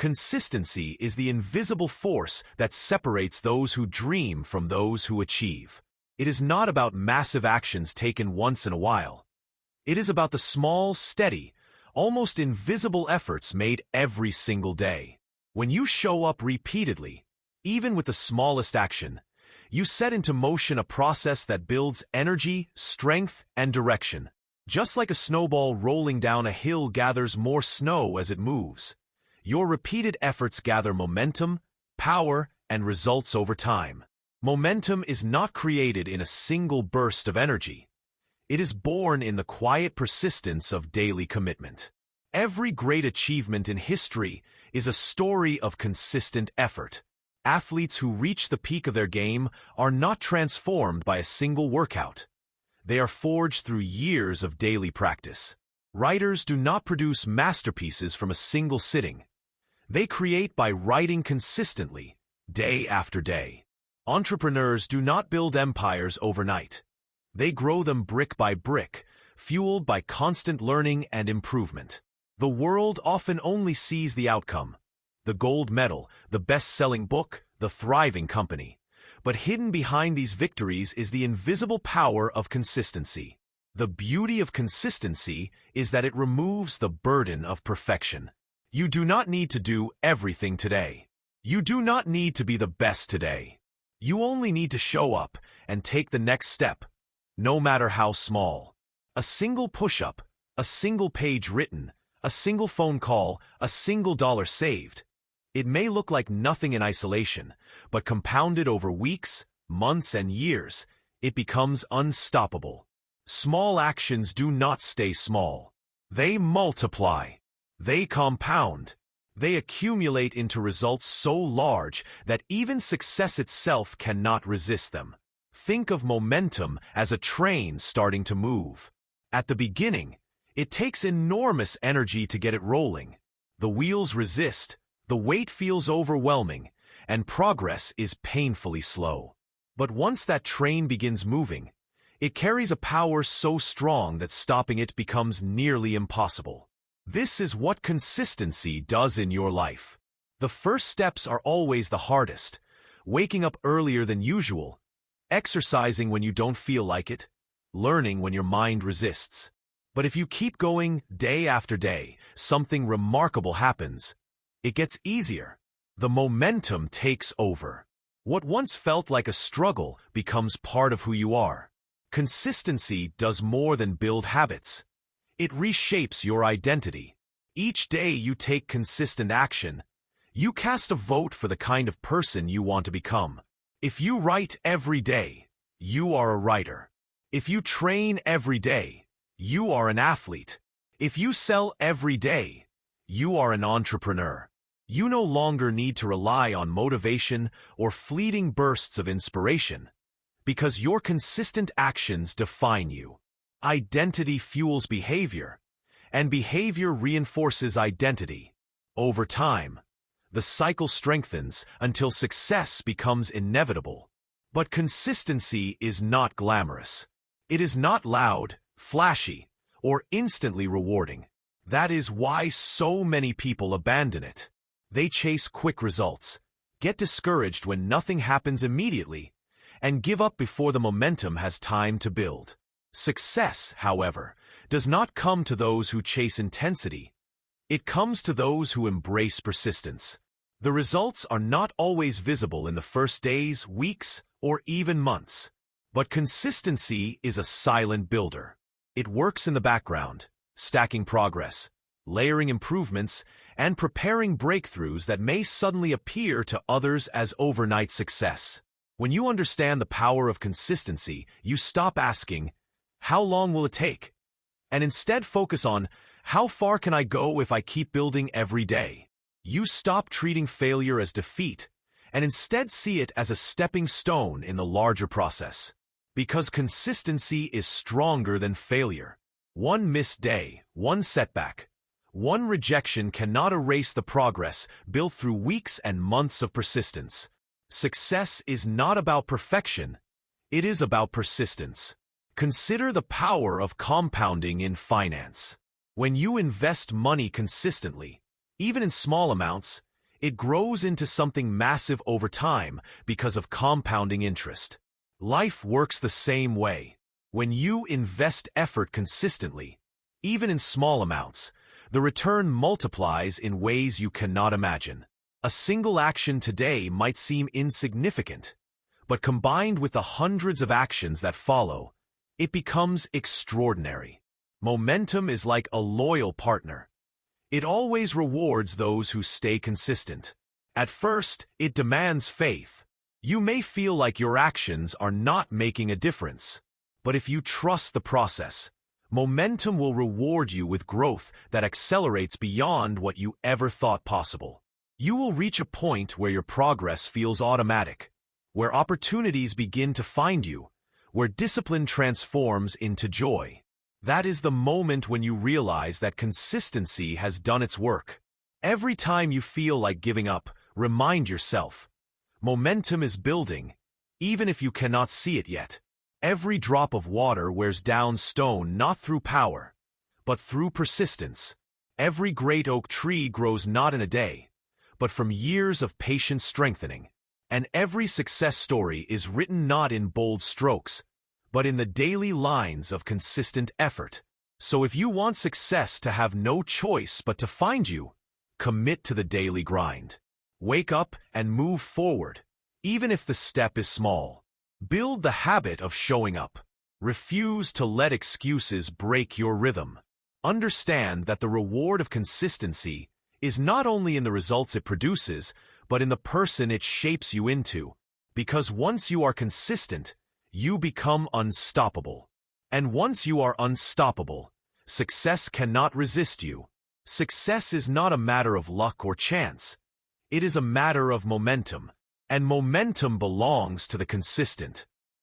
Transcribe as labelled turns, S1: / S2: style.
S1: Consistency is the invisible force that separates those who dream from those who achieve. It is not about massive actions taken once in a while. It is about the small, steady, almost invisible efforts made every single day. When you show up repeatedly, even with the smallest action, you set into motion a process that builds energy, strength, and direction. Just like a snowball rolling down a hill gathers more snow as it moves, your repeated efforts gather momentum, power, and results over time. Momentum is not created in a single burst of energy. It is born in the quiet persistence of daily commitment. Every great achievement in history is a story of consistent effort. Athletes who reach the peak of their game are not transformed by a single workout. They are forged through years of daily practice. Writers do not produce masterpieces from a single sitting. They create by writing consistently, day after day. Entrepreneurs do not build empires overnight. They grow them brick by brick, fueled by constant learning and improvement. The world often only sees the outcome: the gold medal, the best-selling book, the thriving company. But hidden behind these victories is the invisible power of consistency. The beauty of consistency is that it removes the burden of perfection. You do not need to do everything today. You do not need to be the best today. You only need to show up and take the next step, no matter how small. A single push-up, a single page written, a single phone call, a single dollar saved. It may look like nothing in isolation, but compounded over weeks, months, and years, it becomes unstoppable. Small actions do not stay small. They multiply. They compound. They accumulate into results so large that even success itself cannot resist them. Think of momentum as a train starting to move. At the beginning, it takes enormous energy to get it rolling. The wheels resist, the weight feels overwhelming, and progress is painfully slow. But once that train begins moving, it carries a power so strong that stopping it becomes nearly impossible. This is what consistency does in your life. The first steps are always the hardest: waking up earlier than usual, exercising when you don't feel like it, learning when your mind resists. But if you keep going day after day, something remarkable happens. It gets easier. The momentum takes over. What once felt like a struggle becomes part of who you are. Consistency does more than build habits. It reshapes your identity. Each day you take consistent action, you cast a vote for the kind of person you want to become. If you write every day, you are a writer. If you train every day, you are an athlete. If you sell every day, you are an entrepreneur. You no longer need to rely on motivation or fleeting bursts of inspiration, because your consistent actions define you. Identity fuels behavior, and behavior reinforces identity. Over time, the cycle strengthens until success becomes inevitable. But consistency is not glamorous. It is not loud, flashy, or instantly rewarding. That is why so many people abandon it. They chase quick results, get discouraged when nothing happens immediately, and give up before the momentum has time to build. Success, however, does not come to those who chase intensity. It comes to those who embrace persistence. The results are not always visible in the first days, weeks, or even months. But consistency is a silent builder. It works in the background, stacking progress, layering improvements, and preparing breakthroughs that may suddenly appear to others as overnight success. When you understand the power of consistency, you stop asking, "How long will it take?" and instead focus on, "How far can I go if I keep building every day?" You stop treating failure as defeat and instead see it as a stepping stone in the larger process. Because consistency is stronger than failure. One missed day, one setback, one rejection cannot erase the progress built through weeks and months of persistence. Success is not about perfection, it is about persistence. Consider the power of compounding in finance. When you invest money consistently, even in small amounts, it grows into something massive over time because of compounding interest. Life works the same way. When you invest effort consistently, even in small amounts, the return multiplies in ways you cannot imagine. A single action today might seem insignificant, but combined with the hundreds of actions that follow, it becomes extraordinary. Momentum is like a loyal partner. It always rewards those who stay consistent. At first, it demands faith. You may feel like your actions are not making a difference, but if you trust the process, momentum will reward you with growth that accelerates beyond what you ever thought possible. You will reach a point where your progress feels automatic, where opportunities begin to find you, where discipline transforms into joy. That is the moment when you realize that consistency has done its work. Every time you feel like giving up, remind yourself, momentum is building, even if you cannot see it yet. Every drop of water wears down stone not through power, but through persistence. Every great oak tree grows not in a day, but from years of patient strengthening. And every success story is written not in bold strokes, but in the daily lines of consistent effort. So if you want success to have no choice but to find you, commit to the daily grind. Wake up and move forward, even if the step is small. Build the habit of showing up. Refuse to let excuses break your rhythm. Understand that the reward of consistency is not only in the results it produces, but in the person it shapes you into. Because once you are consistent, you become unstoppable. And once you are unstoppable, success cannot resist you. Success is not a matter of luck or chance. It is a matter of momentum, and momentum belongs to the consistent.